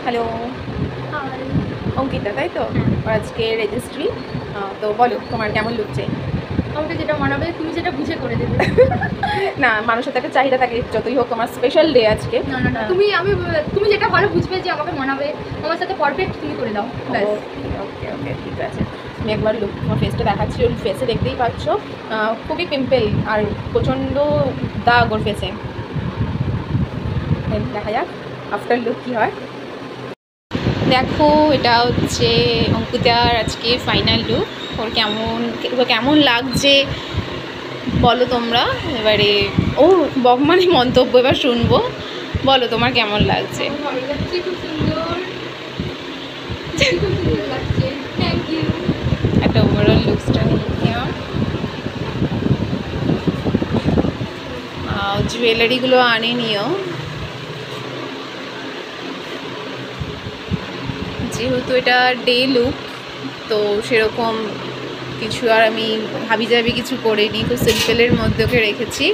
Hello, high. Ankita তাই তো? হ্যাঁ। ওর আজকে রেজিস্ট্রি। তো বলো তোমার কেমন লুকছে? আমাকে যেটা মানাবে তুমি যেটা বুঝে করে দেবে। না, মানুষের তো একটা চাহিদা থাকে, যতই হোক তোমার স্পেশাল ডে আজকে। না না না, তুমি যেটা ভালো বুঝবে যে আমাকে মানাবে, আমার সাথে পারফেক্ট তুমি করে দাও ব্যাস। ওকে ওকে, ঠিক আছে। আমি একবার লুক তোমার ফেসটা দেখাচ্ছি। ওর ফেসে দেখতেই পাচ্ছ খুবই পিম্পল আর প্রচণ্ড দাগ ওর ফেসে। দেখা যাক আফটার লুক কী হয়। দেখো, এটা হচ্ছে অঙ্কিতার আজকে ফাইনাল লুক। ওর কেমন লাগছে বলো তোমরা এবারে। ও মানে মন্তব্য এবার শুনবো। বলো তোমার কেমন লাগছে? ভালো লাগছে, খুব সুন্দর, খুব সুন্দর লাগছে। Thank you. একটা ওভারঅল লুকসটা নিয়ে জুয়েলারিগুলো আনে নিও, যেহেতু এটা ডে লুক তো সেরকম কিছু আর আমি হাবিজাবি কিছু করিনি, খুব সিম্পলের মধ্যে ওকে রেখেছি।